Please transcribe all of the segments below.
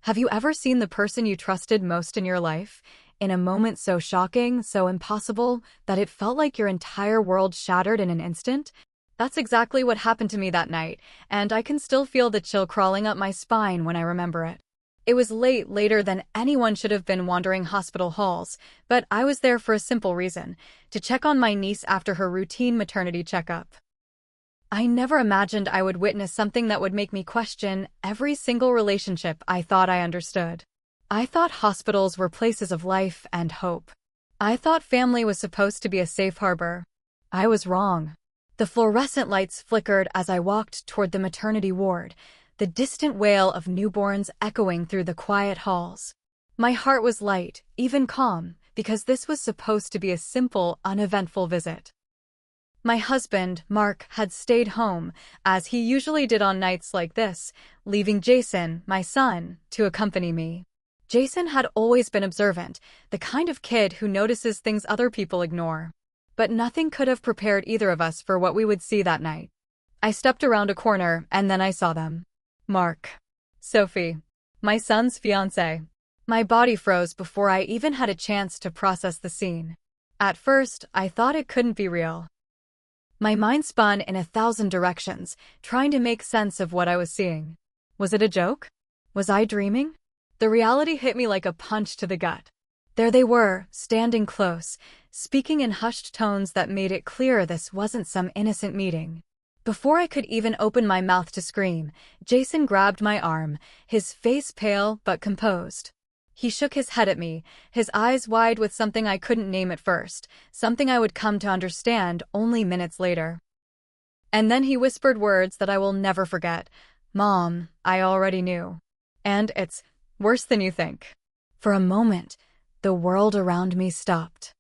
Have you ever seen the person you trusted most in your life in a moment so shocking, so impossible, that it felt like your entire world shattered in an instant? That's exactly what happened to me that night, and I can still feel the chill crawling up my spine when I remember it. It was later than anyone should have been wandering hospital halls, but I was there for a simple reason: to check on my niece after her routine maternity checkup. I never imagined I would witness something that would make me question every single relationship I thought I understood. I thought hospitals were places of life and hope. I thought family was supposed to be a safe harbor. I was wrong. The fluorescent lights flickered as I walked toward the maternity ward, the distant wail of newborns echoing through the quiet halls. My heart was light, even calm, because this was supposed to be a simple, uneventful visit. My husband, Mark, had stayed home, as he usually did on nights like this, leaving Jason, my son, to accompany me. Jason had always been observant, the kind of kid who notices things other people ignore. But nothing could have prepared either of us for what we would see that night. I stepped around a corner, and then I saw them. Mark. Sophie. My son's fiancée. My body froze before I even had a chance to process the scene. At first, I thought it couldn't be real. My mind spun in 1,000 directions, trying to make sense of what I was seeing. Was it a joke? Was I dreaming? The reality hit me like a punch to the gut. There they were, standing close, speaking in hushed tones that made it clear this wasn't some innocent meeting. Before I could even open my mouth to scream, Jason grabbed my arm, his face pale but composed. He shook his head at me, his eyes wide with something I couldn't name at first, something I would come to understand only minutes later. And then he whispered words that I will never forget. "Mom, I already knew. And it's worse than you think." For a moment, the world around me stopped.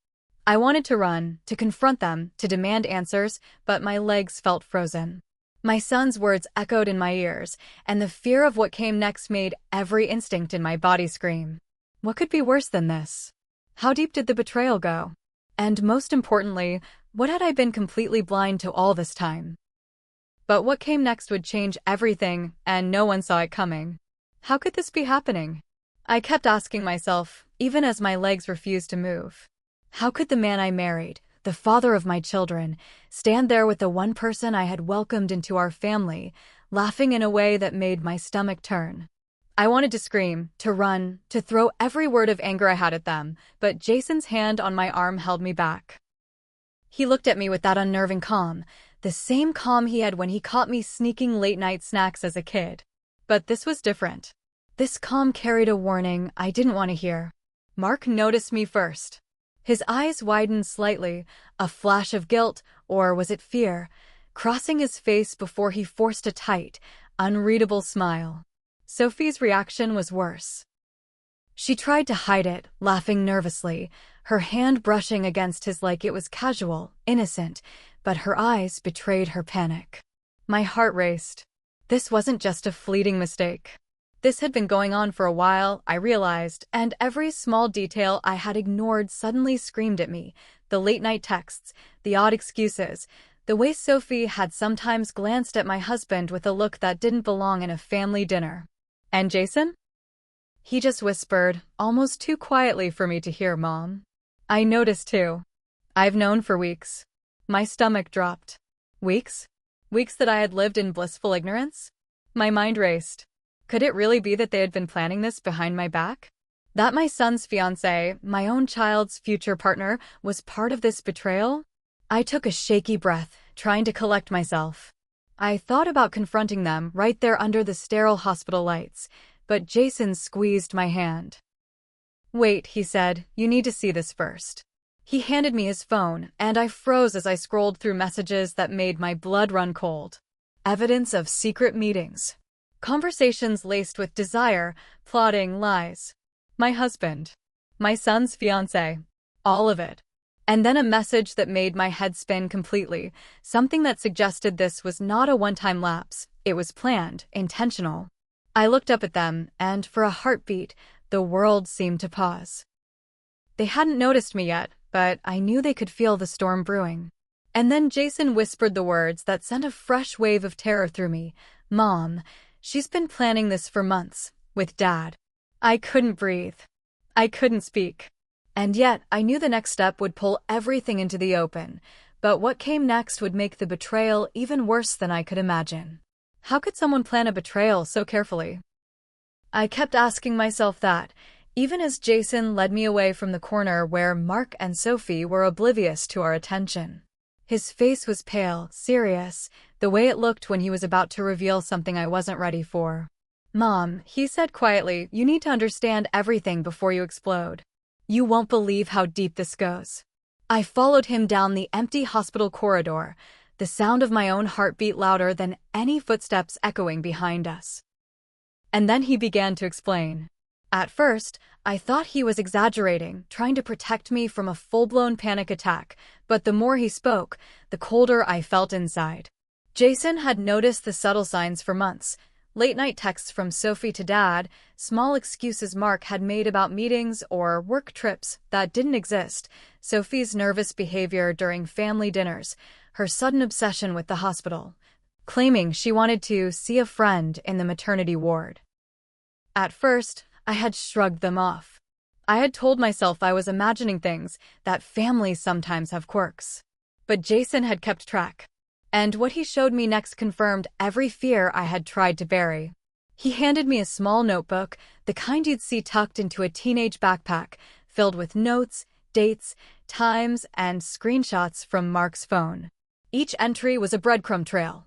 I wanted to run, to confront them, to demand answers, but my legs felt frozen. My son's words echoed in my ears, and the fear of what came next made every instinct in my body scream. What could be worse than this? How deep did the betrayal go? And most importantly, what had I been completely blind to all this time? But what came next would change everything, and no one saw it coming. How could this be happening? I kept asking myself, even as my legs refused to move. How could the man I married, the father of my children, stand there with the one person I had welcomed into our family, laughing in a way that made my stomach turn? I wanted to scream, to run, to throw every word of anger I had at them, but Jason's hand on my arm held me back. He looked at me with that unnerving calm, the same calm he had when he caught me sneaking late-night snacks as a kid. But this was different. This calm carried a warning I didn't want to hear. Mark noticed me first. His eyes widened slightly, a flash of guilt, or was it fear, crossing his face before he forced a tight, unreadable smile. Sophie's reaction was worse. She tried to hide it, laughing nervously, her hand brushing against his like it was casual, innocent, but her eyes betrayed her panic. My heart raced. This wasn't just a fleeting mistake. This had been going on for a while, I realized, and every small detail I had ignored suddenly screamed at me. The late-night texts, the odd excuses, the way Sophie had sometimes glanced at my husband with a look that didn't belong in a family dinner. And Jason? He just whispered, almost too quietly for me to hear, "Mom." I noticed too. I've known for weeks. My stomach dropped. Weeks? Weeks that I had lived in blissful ignorance? My mind raced. Could it really be that they had been planning this behind my back? That my son's fiancée, my own child's future partner, was part of this betrayal? I took a shaky breath, trying to collect myself. I thought about confronting them right there under the sterile hospital lights, but Jason squeezed my hand. "Wait," he said, "you need to see this first." He handed me his phone, and I froze as I scrolled through messages that made my blood run cold. Evidence of secret meetings. Conversations laced with desire, plotting, lies. My husband. My son's fiancée. All of it. And then a message that made my head spin completely, something that suggested this was not a one-time lapse, it was planned, intentional. I looked up at them, and for a heartbeat, the world seemed to pause. They hadn't noticed me yet, but I knew they could feel the storm brewing. And then Jason whispered the words that sent a fresh wave of terror through me. "Mom, she's been planning this for months, with Dad." I couldn't breathe. I couldn't speak. And yet, I knew the next step would pull everything into the open. But what came next would make the betrayal even worse than I could imagine. How could someone plan a betrayal so carefully? I kept asking myself that, even as Jason led me away from the corner where Mark and Sophie were oblivious to our attention. His face was pale, serious, the way it looked when he was about to reveal something I wasn't ready for. "Mom," he said quietly, "you need to understand everything before you explode. You won't believe how deep this goes." I followed him down the empty hospital corridor, the sound of my own heartbeat louder than any footsteps echoing behind us. And then he began to explain. At first, I thought he was exaggerating, trying to protect me from a full-blown panic attack, but the more he spoke, the colder I felt inside. Jason had noticed the subtle signs for months. Late-night texts from Sophie to Dad, small excuses Mark had made about meetings or work trips that didn't exist, Sophie's nervous behavior during family dinners, her sudden obsession with the hospital, claiming she wanted to see a friend in the maternity ward. At first, I had shrugged them off. I had told myself I was imagining things, that families sometimes have quirks. But Jason had kept track. And what he showed me next confirmed every fear I had tried to bury. He handed me a small notebook, the kind you'd see tucked into a teenage backpack, filled with notes, dates, times, and screenshots from Mark's phone. Each entry was a breadcrumb trail.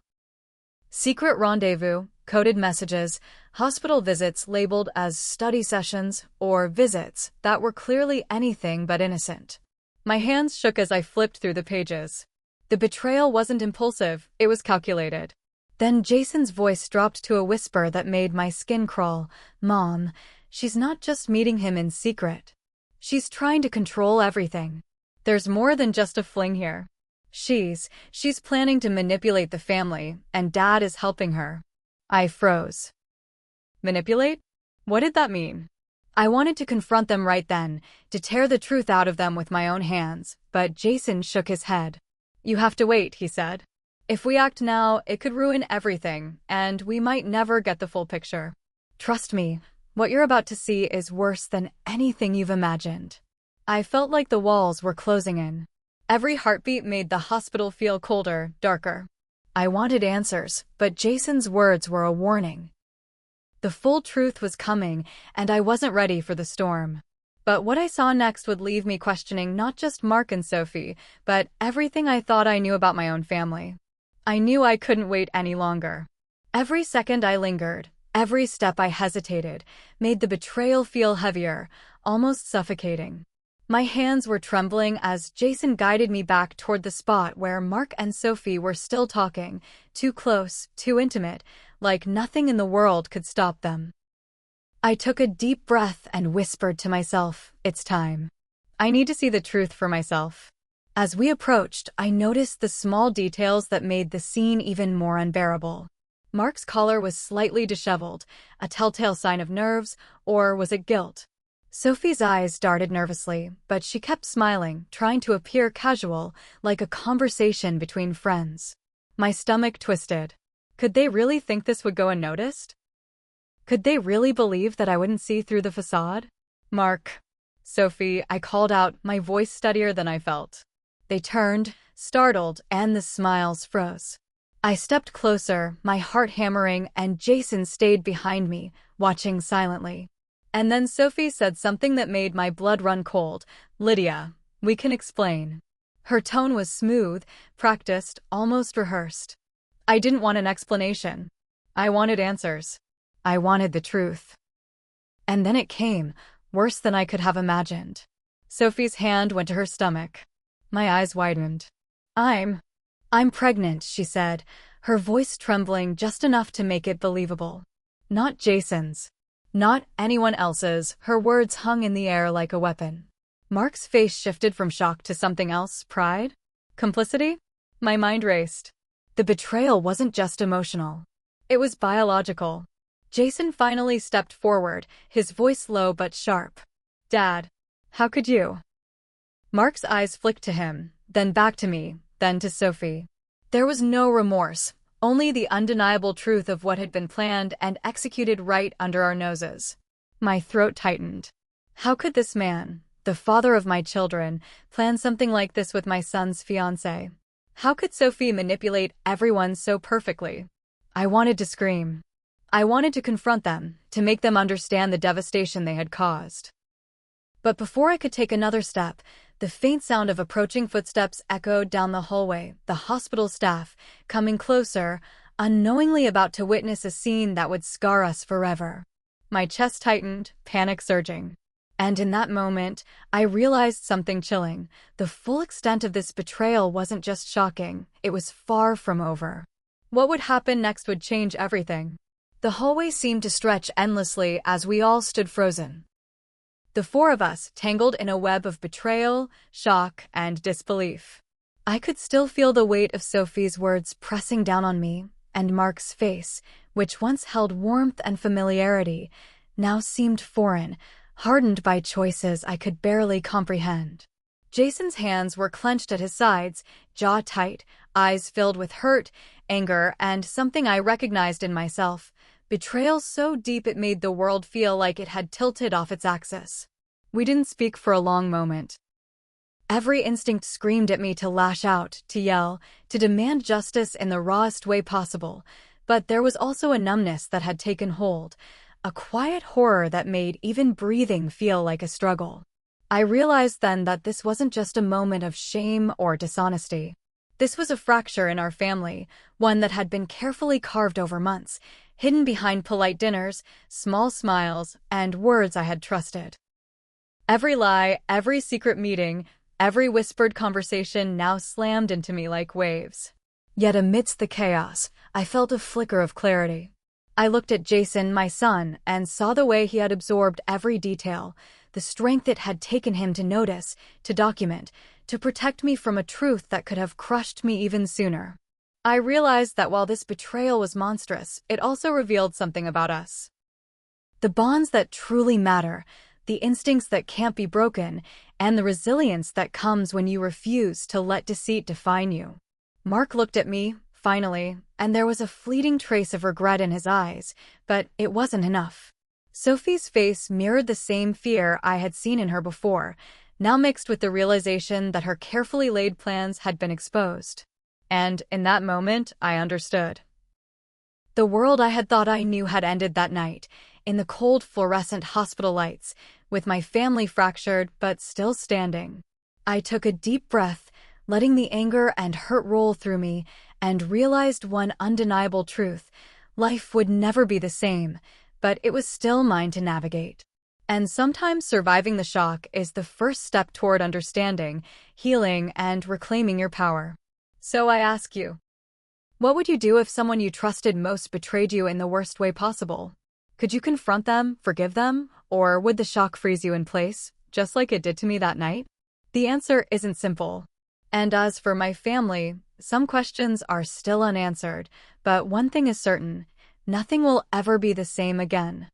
Secret rendezvous, coded messages, hospital visits labeled as study sessions, or visits that were clearly anything but innocent. My hands shook as I flipped through the pages. The betrayal wasn't impulsive, it was calculated. Then Jason's voice dropped to a whisper that made my skin crawl. "Mom, she's not just meeting him in secret. She's trying to control everything. There's more than just a fling here. She's planning to manipulate the family, and Dad is helping her." I froze. Manipulate? What did that mean? I wanted to confront them right then, to tear the truth out of them with my own hands, but Jason shook his head. "You have to wait," he said. "If we act now, it could ruin everything, and we might never get the full picture. Trust me, what you're about to see is worse than anything you've imagined." I felt like the walls were closing in. Every heartbeat made the hospital feel colder, darker. I wanted answers, but Jason's words were a warning. The full truth was coming, and I wasn't ready for the storm. But what I saw next would leave me questioning not just Mark and Sophie, but everything I thought I knew about my own family. I knew I couldn't wait any longer. Every second I lingered, every step I hesitated, made the betrayal feel heavier, almost suffocating. My hands were trembling as Jason guided me back toward the spot where Mark and Sophie were still talking, too close, too intimate, like nothing in the world could stop them. I took a deep breath and whispered to myself, "It's time. I need to see the truth for myself." As we approached, I noticed the small details that made the scene even more unbearable. Mark's collar was slightly disheveled, a telltale sign of nerves, or was it guilt? Sophie's eyes darted nervously, but she kept smiling, trying to appear casual, like a conversation between friends. My stomach twisted. Could they really think this would go unnoticed? Could they really believe that I wouldn't see through the facade? "Mark, Sophie," I called out, my voice steadier than I felt. They turned, startled, and the smiles froze. I stepped closer, my heart hammering, and Jason stayed behind me, watching silently. And then Sophie said something that made my blood run cold. "Lydia, we can explain." Her tone was smooth, practiced, almost rehearsed. I didn't want an explanation. I wanted answers. I wanted the truth. And then it came, worse than I could have imagined. Sophie's hand went to her stomach. My eyes widened. I'm pregnant," she said, her voice trembling just enough to make it believable. Not Jason's. Not anyone else's. Her words hung in the air like a weapon. Mark's face shifted from shock to something else. Pride? Complicity? My mind raced. The betrayal wasn't just emotional. It was biological. Jason finally stepped forward, his voice low but sharp. "Dad, how could you?" Mark's eyes flicked to him, then back to me, then to Sophie. There was no remorse, only the undeniable truth of what had been planned and executed right under our noses. My throat tightened. How could this man, the father of my children, plan something like this with my son's fiancée? How could Sophie manipulate everyone so perfectly? I wanted to scream. I wanted to confront them, to make them understand the devastation they had caused. But before I could take another step, the faint sound of approaching footsteps echoed down the hallway, the hospital staff, coming closer, unknowingly about to witness a scene that would scar us forever. My chest tightened, panic surging. And in that moment, I realized something chilling. The full extent of this betrayal wasn't just shocking, it was far from over. What would happen next would change everything. The hallway seemed to stretch endlessly as we all stood frozen. The four of us tangled in a web of betrayal, shock, and disbelief. I could still feel the weight of Sophie's words pressing down on me, and Mark's face, which once held warmth and familiarity, now seemed foreign, hardened by choices I could barely comprehend. Jason's hands were clenched at his sides, jaw tight, eyes filled with hurt, anger, and something I recognized in myself. Betrayal so deep it made the world feel like it had tilted off its axis. We didn't speak for a long moment. Every instinct screamed at me to lash out, to yell, to demand justice in the rawest way possible, but there was also a numbness that had taken hold, a quiet horror that made even breathing feel like a struggle. I realized then that this wasn't just a moment of shame or dishonesty. This was a fracture in our family, one that had been carefully carved over months, hidden behind polite dinners, small smiles, and words I had trusted. Every lie, every secret meeting, every whispered conversation now slammed into me like waves. Yet amidst the chaos, I felt a flicker of clarity. I looked at Jason, my son, and saw the way he had absorbed every detail, the strength it had taken him to notice, to document, to protect me from a truth that could have crushed me even sooner. I realized that while this betrayal was monstrous, it also revealed something about us. The bonds that truly matter, the instincts that can't be broken, and the resilience that comes when you refuse to let deceit define you. Mark looked at me, finally, and there was a fleeting trace of regret in his eyes, but it wasn't enough. Sophie's face mirrored the same fear I had seen in her before, now mixed with the realization that her carefully laid plans had been exposed. And in that moment, I understood. The world I had thought I knew had ended that night, in the cold fluorescent hospital lights, with my family fractured but still standing. I took a deep breath, letting the anger and hurt roll through me, and realized one undeniable truth. Life would never be the same, but it was still mine to navigate. And sometimes surviving the shock is the first step toward understanding, healing, and reclaiming your power. So I ask you, what would you do if someone you trusted most betrayed you in the worst way possible? Could you confront them, forgive them, or would the shock freeze you in place, just like it did to me that night? The answer isn't simple. And as for my family, some questions are still unanswered, but one thing is certain, nothing will ever be the same again.